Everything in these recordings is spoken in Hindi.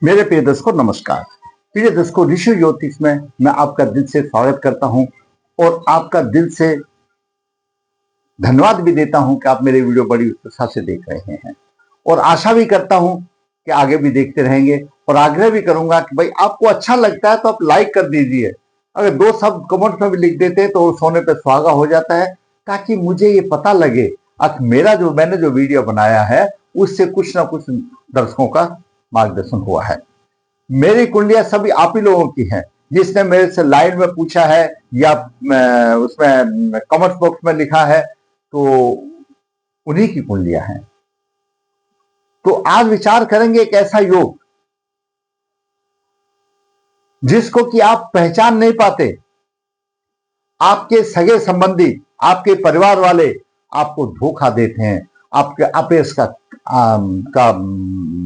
मेरे प्रिय दर्शकों नमस्कार। प्रिय दर्शकों, ऋषि ज्योतिष में मैं आपका दिल से स्वागत करता हूं और आपका दिल से धन्यवाद भी देता हूं कि आप मेरे वीडियो बड़ी उत्साह से देख रहे हैं और आशा भी करता हूं कि आगे भी देखते रहेंगे। और आग्रह भी करूंगा कि भाई आपको अच्छा लगता है तो आप लाइक कर दीजिए। अगर 2 शब्द कमेंट में भी लिख देते तो सोने पे सुहागा हो जाता है, ताकि मुझे ये पता लगे मैंने जो वीडियो बनाया है उससे कुछ ना कुछ दर्शकों का मार्गदर्शन हुआ है। मेरी कुंडलियां सभी आप ही लोगों की हैं। जिसने मेरे से लाइव में पूछा है या उसमें कमेंट बॉक्स में लिखा है, तो उन्हीं की कुंडलियां हैं। तो आज विचार करेंगे एक ऐसा योग जिसको कि आप पहचान नहीं पाते। आपके सगे संबंधी, आपके परिवार वाले आपको धोखा देते हैं, आपके अपेस का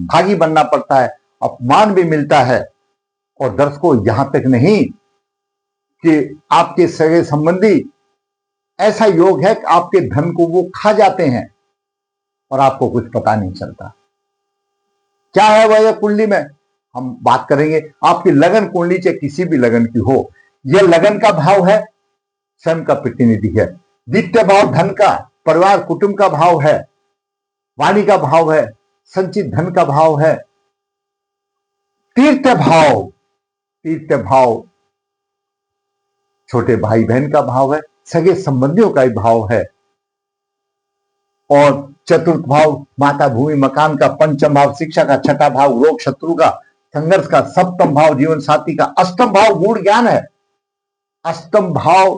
भागी बनना पड़ता है, अपमान भी मिलता है। और दर्शकों, यहां तक नहीं कि आपके सगे संबंधी, ऐसा योग है कि आपके धन को वो खा जाते हैं और आपको कुछ पता नहीं चलता। क्या है वह कुंडली में हम बात करेंगे। आपकी लगन कुंडली चाहे किसी भी लगन की हो, यह लगन का भाव है, स्वयं का प्रतिनिधि है। द्वितीय भाव धन का, परिवार कुटुंब का भाव है, वाणी का भाव है, संचित धन का भाव है। तीर्थ भाव छोटे भाई बहन का भाव है, सगे संबंधियों का ही भाव है। और चतुर्थ भाव माता भूमि मकान का, पंचम भाव शिक्षा का, छठा भाव रोग शत्रु का, संघर्ष का, सप्तम भाव जीवन साथी का, अष्टम भाव गूढ़ ज्ञान है। अष्टम भाव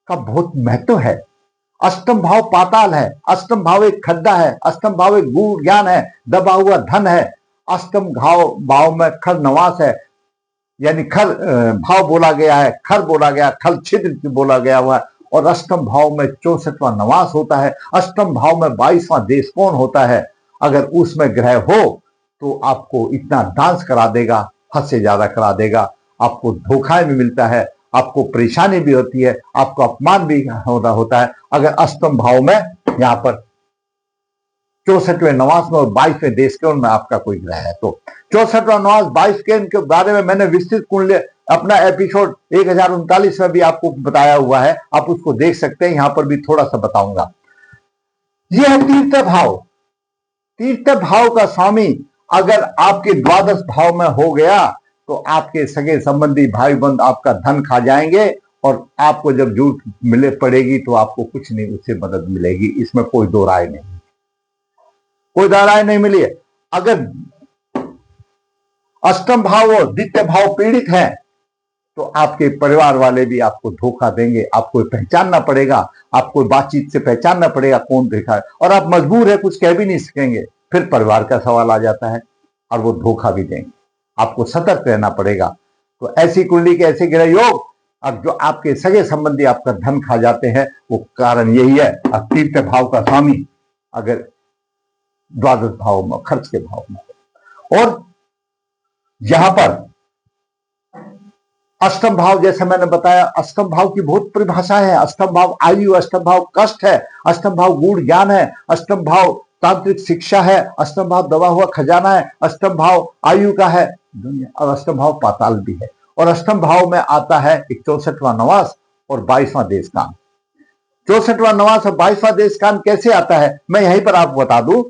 का बहुत महत्व है। अष्टम भाव पाताल है, अष्टम भाव एक खड्डा है, अष्टम भाव एक गूढ़ ज्ञान है, दबा हुआ धन है। अष्टम भाव में खर नवास है, यानी खर भाव बोला गया है, खर बोला गया, खल छिद्र बोला गया हुआ है। और अष्टम भाव में 64वां नवास होता है। अष्टम भाव में 22वां देश कौन होता है। अगर उसमें ग्रह हो तो आपको इतना डांस करा देगा, हद से ज्यादा करा देगा। आपको धोखा भी मिलता है, आपको परेशानी भी होती है, आपको अपमान भी होता है। अगर अष्टम भाव में यहाँ पर 64वें नवास में और 22वें देश के उनमें आपका कोई ग्रह है, तो 64वां नवास 22 के इनके बारे में मैंने विस्तृत कुंडली अपना एपिसोड 1039 में भी आपको बताया हुआ है, आप उसको देख सकते हैं। यहां पर भी थोड़ा सा बताऊंगा। यह है तीर्थ भाव। तीर्थ भाव का स्वामी अगर आपके द्वादश भाव में हो गया तो आपके सगे संबंधी भाई बंद आपका धन खा जाएंगे और आपको जब जरूरत मिले पड़ेगी तो आपको कुछ नहीं उससे मदद मिलेगी। इसमें कोई दो राय नहीं, कोई राय नहीं मिली है। अगर अष्टम भाव और द्वितीय भाव पीड़ित है तो आपके परिवार वाले भी आपको धोखा देंगे। आपको पहचानना पड़ेगा, आपको बातचीत से पहचानना पड़ेगा कौन देखा है, और आप मजबूर है, कुछ कह भी नहीं सकेंगे। फिर परिवार का सवाल आ जाता है और वो धोखा भी देंगे। आपको सतर्क रहना पड़ेगा। तो ऐसी कुंडली के ऐसे ग्रह योग अब जो आपके सगे संबंधी आपका धन खा जाते हैं, वो कारण यही है। अब तीर्थ भाव का स्वामी अगर द्वादश भाव में, खर्च के भाव में, और यहां पर अष्टम भाव, जैसे मैंने बताया, अष्टम भाव की बहुत परिभाषा है। अष्टम भाव आयु, अष्टम भाव कष्ट है, अष्टम भाव गूढ़ ज्ञान है, अष्टम भाव तांत्रिक शिक्षा है, अष्टम भाव दबा हुआ खजाना है, अष्टम भाव आयु का है दुनिया, और अष्टम भाव पाताल भी है। और अष्टम भाव में आता है 64वां नवास और 22वां देश कान। 64वां नवास और 22वां देश कान कैसे आता है, मैं यहीं पर आपको बता दूं।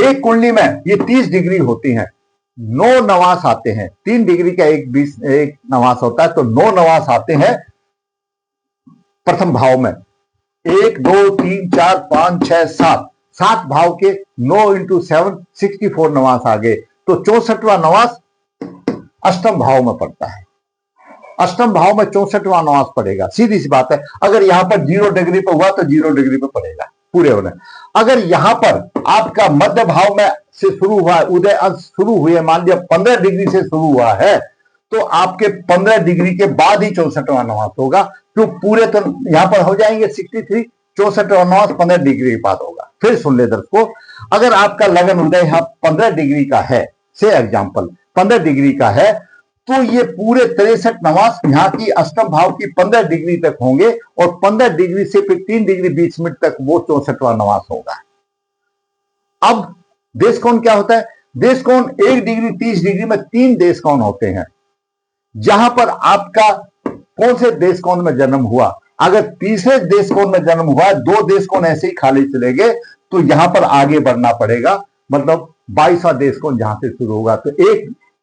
एक कुंडली में ये 30 डिग्री होती है, 9 नवास आते हैं। 3 डिग्री का एक नवास होता है, तो 9 नवास आते हैं प्रथम भाव में। 1 2 3 4 5 6 7 7 भाव के 9 × 7 64 नवास आ गए। तो 64वां नवास अष्टम भाव में पड़ता है। अष्टम भाव में 64वां नवास पड़ेगा। सीधी सी बात है। अगर यहां पर 0 डिग्री पर हुआ तो 0 डिग्री पर पड़ेगा पूरे होने। अगर यहां पर आपका मध्य भाव में से शुरू हुआ, उदय अंश शुरू हुए, मान लिया 15 डिग्री से शुरू हुआ है, तो आपके 15 डिग्री के बाद ही 64वां नवास होगा। तो पूरे तो यहां पर हो जाएंगे 63, 64वां नवास 15 डिग्री के बाद होगा। फिर सुन ले दर्शकों, अगर आपका लगन उदय यहां 15 डिग्री का है, से एग्जाम्पल 15 डिग्री का है, तो ये पूरे 63 नवास यहाँ की अष्टम भाव की 15 डिग्री तक होंगे, और 15 डिग्री से फिर 3 डिग्री 20 मिनट तक वो 64वां नवास होगा। अब देश कौन क्या होता है, देश कोण 1 डिग्री 30 डिग्री में 3 देश कोण होते हैं। जहां पर आपका कौन से देश कोण में जन्म हुआ, अगर तीसरे देश कोण में जन्म हुआ, 2 देश कोण ऐसे ही खाली चले गए, तो यहां पर आगे बढ़ना पड़ेगा, मतलब 22वां देश कोण जहां से शुरू होगा। तो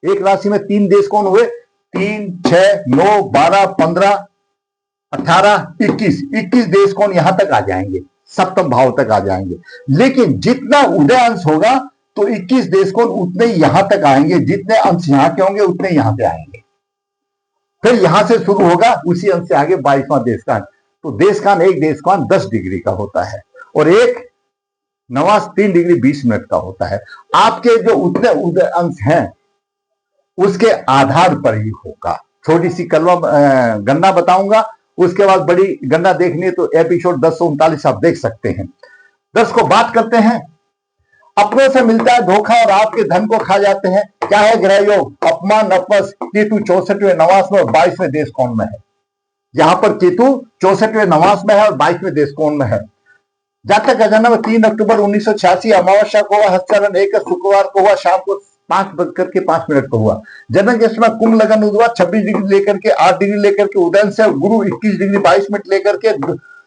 एक राशि में 3 देश कोण हुए, 3, 6, 9, 12, 15, 18, 21 देश कोण यहां तक आ जाएंगे, सप्तम भाव तक आ जाएंगे। लेकिन जितना उदय अंश होगा तो 21 देश कोण उतने ही यहां तक आएंगे, जितने अंश यहां के होंगे उतने यहां पे आएंगे। फिर यहां से शुरू होगा, उसी अंश से आगे 22वां देशकान। तो देशकान, एक देशकान 10 डिग्री का होता है और एक नवास 3 डिग्री 20 मिनट का होता है। आपके जो उतने उदय अंश हैं उसके आधार पर ही होगा। छोटी सी गणना बताऊंगा, उसके बाद बड़ी गणना देखनी है तो एपिसोड 1039 आप देख सकते हैं। 10 को बात करते हैं, अपनों से मिलता है धोखा और आपके धन को खा जाते हैं। क्या है ग्रह योग? अपमान, अपस, केतु 64वें नवास में और 22वें देश कोण में है। यहां पर केतु 64वें नवास में है और 22वें देश कोण में है। जातक का जन्म 3 अक्टूबर 1986 अमावस्या को हुआ, हस्तकरण 1 शुक्रवार को हुआ, शाम को 5:05 को हुआ। जन्म के समय कुंभ लगन हुआ, 26 डिग्री लेकर के 8 डिग्री लेकर के उदय से, गुरु 21 डिग्री 22 मिनट लेकर के,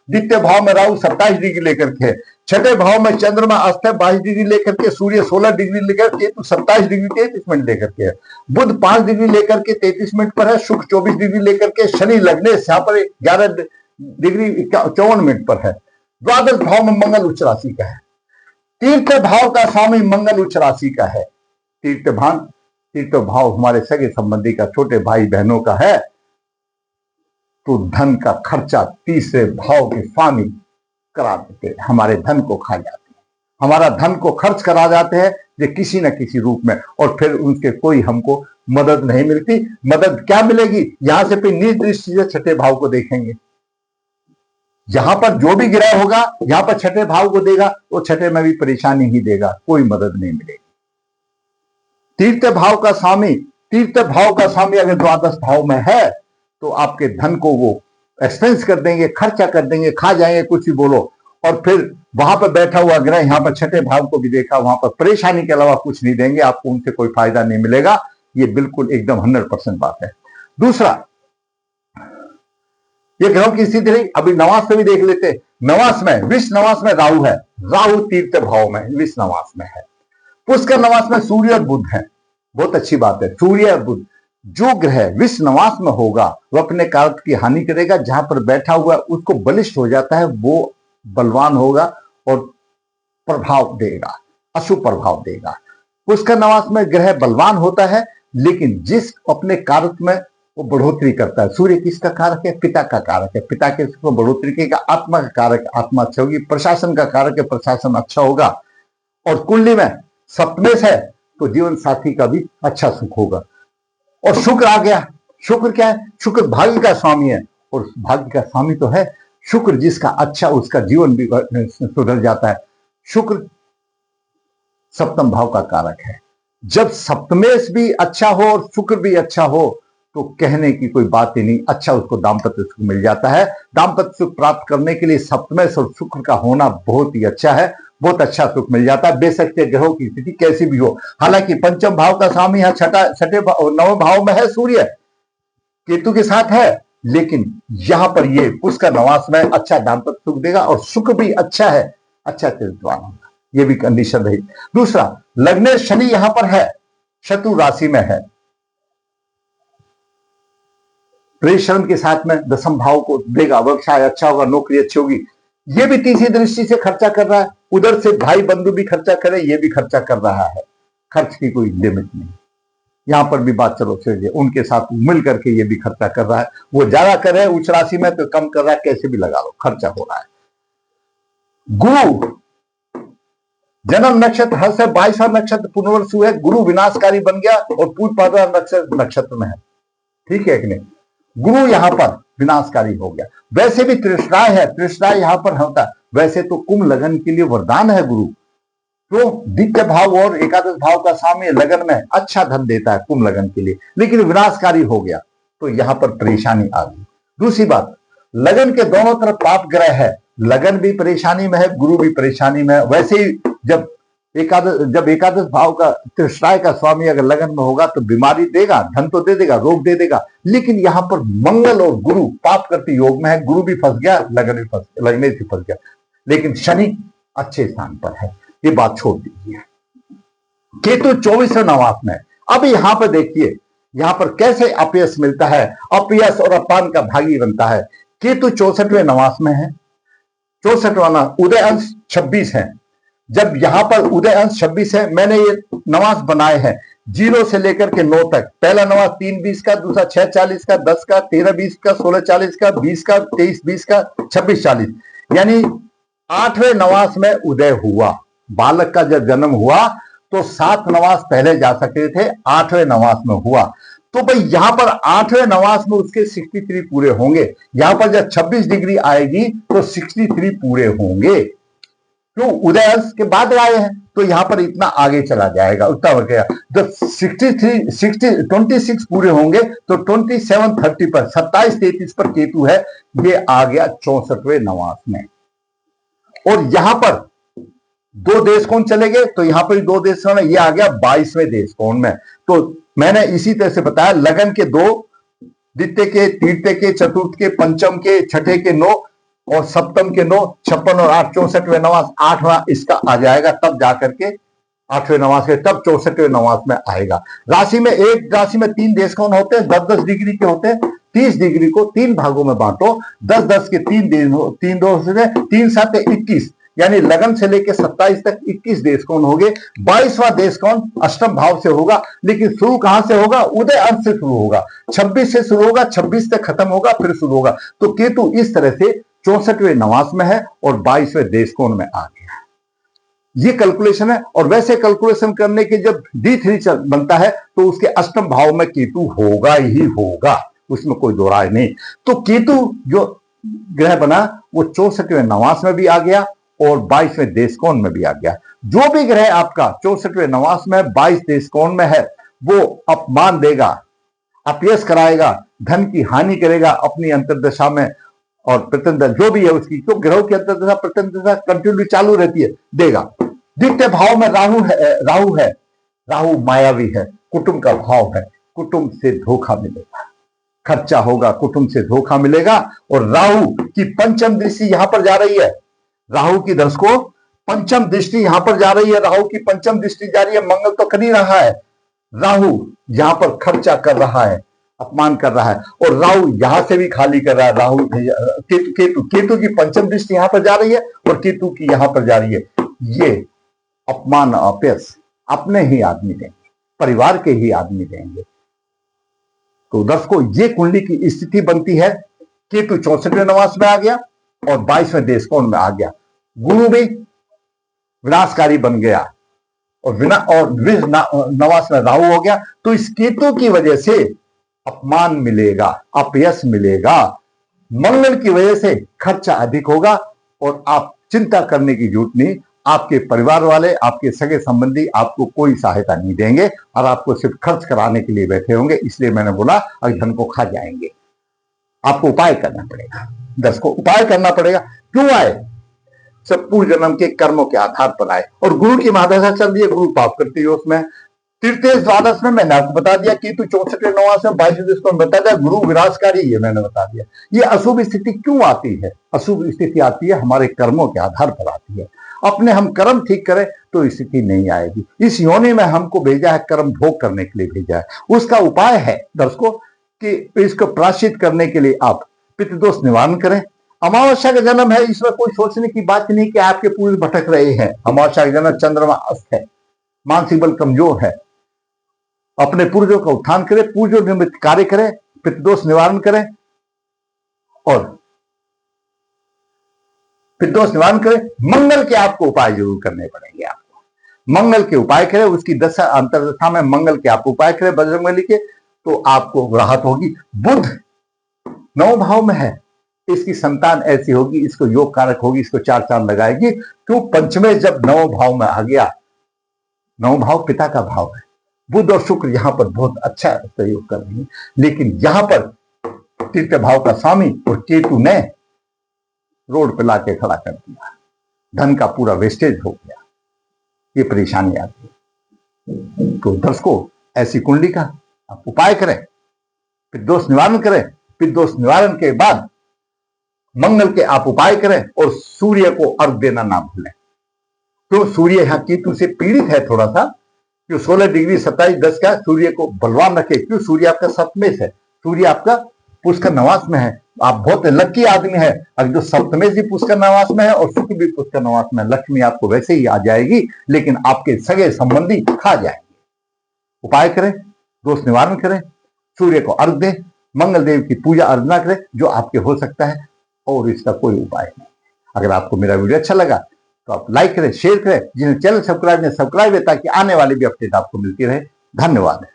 द्वितीय भाव में राहु 27 डिग्री लेकर के, छठे भाव में चंद्रमा अस्त 22 डिग्री लेकर के, सूर्य 16 डिग्री लेकर के, 27 डिग्री 33 मिनट लेकर के, बुध 5 डिग्री लेकर के 33 मिनट पर है, शुक्र 24 डिग्री लेकर के, शनि लग्नेश यहाँ पर 11 डिग्री 54 मिनट पर है। द्वादश भाव में मंगल उच्च राशि का है। तीर्थ भाव का स्वामी मंगल उच्च राशि का है। तीर्थ भाव हमारे सगे संबंधी का, छोटे भाई बहनों का है, तो धन का खर्चा तीसरे भाव के स्वामी करा देते हैं, हमारे धन को खा जाते हैं, हमारा धन को खर्च करा जाते हैं ये किसी न किसी रूप में, और फिर उनके कोई हमको मदद नहीं मिलती। मदद क्या मिलेगी? यहां से फिर निज दृष्टि से छठे भाव को देखेंगे। यहां पर जो भी ग्रह होगा यहां पर छठे भाव को देगा, वो छठे में भी परेशानी ही देगा, कोई मदद नहीं मिलेगी। तीर्थ भाव का स्वामी अगर द्वादश भाव में है तो आपके धन को वो एक्सपेंस कर देंगे, खर्चा कर देंगे, खा जाएंगे, कुछ भी बोलो। और फिर वहां पर बैठा हुआ ग्रह यहाँ पर छठे भाव को भी देखा, वहां पर परेशानी के अलावा कुछ नहीं देंगे आपको, उनसे कोई फायदा नहीं मिलेगा। ये बिल्कुल एकदम 100% बात है। दूसरा, ये ग्रहों की स्थिति रही। अभी नवास में भी देख लेते। नवास में, विश्व नवास में राहु है, राहु तीर्थ भाव में विश्व नवास में है। पुष्कर नवास में सूर्य और बुध है। बहुत अच्छी बात है, सूर्य और बुध। जो ग्रह विश्व नवास में होगा वह अपने कारक की हानि करेगा, जहां पर बैठा हुआ उसको बलिष्ठ हो जाता है, वो बलवान होगा और प्रभाव देगा, अशुभ प्रभाव देगा। पुष्कर नवास में ग्रह बलवान होता है, लेकिन जिस अपने कारक में वो बढ़ोतरी करता है। सूर्य किसका कारक है? पिता का कारक है। पिता के बढ़ोतरी करेगा। आत्मा का कारक, आत्मा अच्छा होगी। प्रशासन का कारक है, प्रशासन अच्छा होगा। और कुंडली में सप्तमेश है तो जीवन साथी का भी अच्छा सुख होगा। और शुक्र आ गया। शुक्र क्या है? शुक्र भाग्य का स्वामी है, और भाग्य का स्वामी तो है शुक्र, जिसका अच्छा उसका जीवन भी सुधर जाता है। शुक्र सप्तम भाव का कारक है। जब सप्तमेश भी अच्छा हो और शुक्र भी अच्छा हो तो कहने की कोई बात ही नहीं, अच्छा उसको दाम्पत्य सुख मिल जाता है। दाम्पत्य सुख प्राप्त करने के लिए सप्तमेश और शुक्र का होना बहुत ही अच्छा है, बहुत अच्छा सुख मिल जाता है, बेशक से ग्रहों की स्थिति कैसी भी हो। हालांकि पंचम भाव का स्वामी है, छठे नवम भाव में है सूर्य, केतु के साथ है, लेकिन यहां पर ये पुष्कर नवास में अच्छा दाम्पत्य सुख देगा, और शुक्र भी अच्छा है, अच्छा चरित्रवान होगा, ये भी कंडीशन रही। दूसरा, लग्न शनि यहां पर है, शत्रु राशि में है, परिश्रम के साथ में दसम भाव को देगा, व्यवसाय अच्छा होगा, नौकरी अच्छी होगी। ये भी तीसरी दृष्टि से खर्चा कर रहा है, उधर से भाई बंधु भी खर्चा करे, ये भी खर्चा कर रहा है। खर्च की कोई लिमिट नहीं। यहां पर भी बात चलो छोड़िए, उनके साथ मिल करके ये भी खर्चा कर रहा है। वो ज्यादा कर रहे हैं उच्च राशि में तो कम कर रहा है, कैसे भी लगा लो खर्चा हो रहा है। गुरु जन्म नक्षत्र हर से 22वां नक्षत्र पुनर्वसु है, गुरु विनाशकारी बन गया और पूर्वपाद्रा नक्षत्र में है, ठीक है कि नहीं? गुरु यहां पर विनाशकारी हो गया। वैसे भी त्रिश्राय है, त्रिश्राय यहां पर होता है। वैसे तो कुंभ लगन के लिए वरदान है गुरु, तो द्वितीय भाव और एकादश भाव का स्वामी लगन में अच्छा धन देता है कुंभ लगन के लिए, लेकिन विनाशकारी हो गया तो यहां पर परेशानी आ गई। दूसरी बात, लगन के दोनों तरफ पाप ग्रह है, लगन भी परेशानी में है, गुरु भी परेशानी में है। वैसे ही जब जब एकादश भाव का त्रिश्राय का स्वामी अगर लगन में होगा तो बीमारी देगा, धन तो दे देगा, रोग दे देगा। लेकिन यहां पर मंगल और गुरु पाप करते योग में है, गुरु भी फंस गया, लगने से फंस गया, लेकिन शनि अच्छे स्थान पर है, ये बात छोड़ दीजिए। केतु 24वें नवास में। अब यहां पर देखिए यहां पर कैसे अपयश मिलता है, अपयश और अपमान का भागी बनता है। केतु 64वें नवास में है, 64वां उदय अंश 26 है। जब यहां पर उदय अंश 26 है, मैंने ये नवास बनाए हैं 0 से लेकर के 9 तक। पहला नवास 3-20 का, दूसरा 6-40 का, 10 का, 13-20 का, 16-40 का, 20 का, 23-20 का, 26-40, यानी 8वें नवास में उदय हुआ। बालक का जब जन्म हुआ तो 7 नवास पहले जा सकते थे, 8वें नवास में हुआ। तो भाई यहां पर 8वें नवास में उसके 63 पूरे होंगे। यहां पर जब 26 डिग्री आएगी तो 63 पूरे होंगे, क्यों? उदय अंश के बाद आए हैं तो यहां पर इतना आगे चला जाएगा, उतना हो गया। जब 26 पूरे होंगे तो 27-30 पर 27-33 पर केतु है, ये आ गया 64वें नवास में। और यहां पर 2 देश कोण चले गए तो यहां पर 2 देश कोण, ये आ गया 22वें देश कोण में। तो मैंने इसी तरह से बताया, लगन के 2, द्वितीय के, तृतीय के, चतुर्थ के, पंचम के, छठे के 9 और सप्तम के 9, 56 और 8, 64वें नवास, 8वां इसका आ जाएगा, तब जाकर के 8वें नवास के, तब 64वें नवास में आएगा। राशि में, एक राशि में 3 देश कोण होते हैं, 10-10 डिग्री के होते हैं। 30 डिग्री को 3 भागों में बांटो, 10-10 के 3 दो से 3-7 21, यानी लगन से लेकर 27 तक 21 देश कोण हो गए। 22वां देश कोण अष्टम भाव से होगा, लेकिन शुरू कहां से होगा? उदय अंश से शुरू होगा, 26 से शुरू होगा, 26 तक खत्म होगा, फिर शुरू होगा। तो केतु इस तरह से 64वें नवास में है और 22वें देश कोण में आ गया। ये कैलकुलेशन है। और वैसे कैलकुलेशन करने के जब D3 बनता है तो उसके अष्टम भाव में केतु होगा ही होगा, उसमें कोई दो राय नहीं। तो केतु जो ग्रह बना वो 64वें नवास में भी आ गया और 22वें देश कोण में भी आ गया। जो भी ग्रह आपका 64वें नवास में 22 देश कोण में है, वो अपमान देगा, अपयश कराएगा, धन की हानि करेगा अपनी अंतर्दशा में, और प्रत्यंतर जो भी है उसकी, तो ग्रहों की अंतर्दशा प्रत्यंतर कंटिन्यू चालू रहती है, देगा। द्वितीय भाव में राहु है, राहु मायावी है, कुटुंब का भाव है, कुटुंब से धोखा मिलेगा, खर्चा होगा, कुटुंब से धोखा मिलेगा। और राहु की पंचम दृष्टि यहां पर जा रही है, राहु की दर्शकों पंचम दृष्टि यहां पर जा रही है, राहु की पंचम दृष्टि जा रही है। मंगल तो कर ही रहा है, राहु यहां पर खर्चा कर रहा है, अपमान कर रहा है, और राहु यहां से भी खाली कर रहा है। राहु केतु की पंचम दृष्टि यहां पर जा रही है और केतु की यहां पर जा रही है। ये अपमान अपयश अपने ही आदमी देंगे, परिवार के ही आदमी देंगे। तो दर्शकों ये कुंडली की स्थिति बनती है। केतु 64वें नवास में आ गया और 22वें देश कोण में आ गया। गुरु भी विनाशकारी बन गया और नवास में राहु हो गया। तो इस केतु की वजह से अपमान मिलेगा, अपयश मिलेगा। मंगल की वजह से खर्चा अधिक होगा और आप चिंता करने की जरूरत नहीं। आपके परिवार वाले, आपके सगे संबंधी आपको कोई सहायता नहीं देंगे और आपको सिर्फ खर्च कराने के लिए बैठे होंगे। इसलिए मैंने बोला अगर धन को खा जाएंगे, आपको उपाय करना पड़ेगा। 10 को उपाय करना पड़ेगा। क्यों आए? सब पूर्व जन्म के कर्मों के आधार पर आए। और गुरु की महादशा चल रही है, गुरु पाप करती है उसमें। तृतीय द्वादश में मैंने आपको बता दिया, केतु 64वें नवास में 22वें देश कोण बता दिया, गुरु विनाशकारी, ये मैंने बता दिया। ये अशुभ स्थिति क्यों आती है? अशुभ स्थिति आती है हमारे कर्मों के आधार पर आती है। अपने हम कर्म ठीक करें तो स्थिति नहीं आएगी। इस योनि में हमको भेजा है, कर्म भोग करने के लिए भेजा है। उसका उपाय है दर्शकों कि इसको प्रायश्चित करने के लिए आप पितृदोष निवारण करें। अमावस्या का जन्म है, इसमें कोई सोचने की बात नहीं कि आपके पूर्व भटक रहे हैं। अमावस्या का जन्म, चंद्रमा अस्त है, मानसिक बल कमजोर है। अपने पूर्वजों का उत्थान करें, पूर्वजों निमित्त कार्य करें, पितृदोष निवारण करें और पितृदोष निवारण करें। मंगल के आपको उपाय जरूर करने पड़ेंगे। आपको मंगल के उपाय करें, उसकी दशा अंतर्दशा में मंगल के आप उपाय करें बजरंगबली के, तो आपको राहत होगी। बुध 9 भाव में है, इसकी संतान ऐसी होगी, इसको योग कारक होगी, इसको 4 चांद लगाएगी। क्यों? पंचमे जब 9 भाव में आ गया, 9 भाव पिता का भाव है। बुध और शुक्र यहां पर बहुत अच्छा सहयोग कर रही है, लेकिन यहां पर तृतीय भाव का स्वामी और केतु ने रोड पे लाके खड़ा कर दिया, धन का पूरा वेस्टेज हो गया। ये परेशानी आती है। तो दर्शकों, ऐसी कुंडली का आप उपाय करें, फिर दोष निवारण करें, फिर दोष निवारण के बाद मंगल के आप उपाय करें और सूर्य को अर्घ देना ना भूलें। तो सूर्य यहाँ केतु से पीड़ित है थोड़ा सा, क्यों 16 डिग्री 27 का सूर्य को बलवान रखे, क्यों सूर्य आपका सप्तमेश है, सूर्य आपका पुष्कर नवास में है, आप बहुत लकी आदमी है। अगर जो सप्तमेश भी पुष्कर नवास में है और शुक्र भी पुष्कर नवास में, लक्ष्मी आपको वैसे ही आ जाएगी, लेकिन आपके सगे संबंधी खा जाएंगे। उपाय करें, दोष निवारण करें, सूर्य को अर्घ दें, मंगल देव की पूजा अर्चना करें, जो आपके हो सकता है, और इसका कोई उपाय नहीं। अगर आपको मेरा वीडियो अच्छा लगा तो आप लाइक करें, शेयर करें, जिन्हें चैनल सब्सक्राइब है ताकि आने वाली भी अपडेट आपको मिलती रहे। धन्यवाद।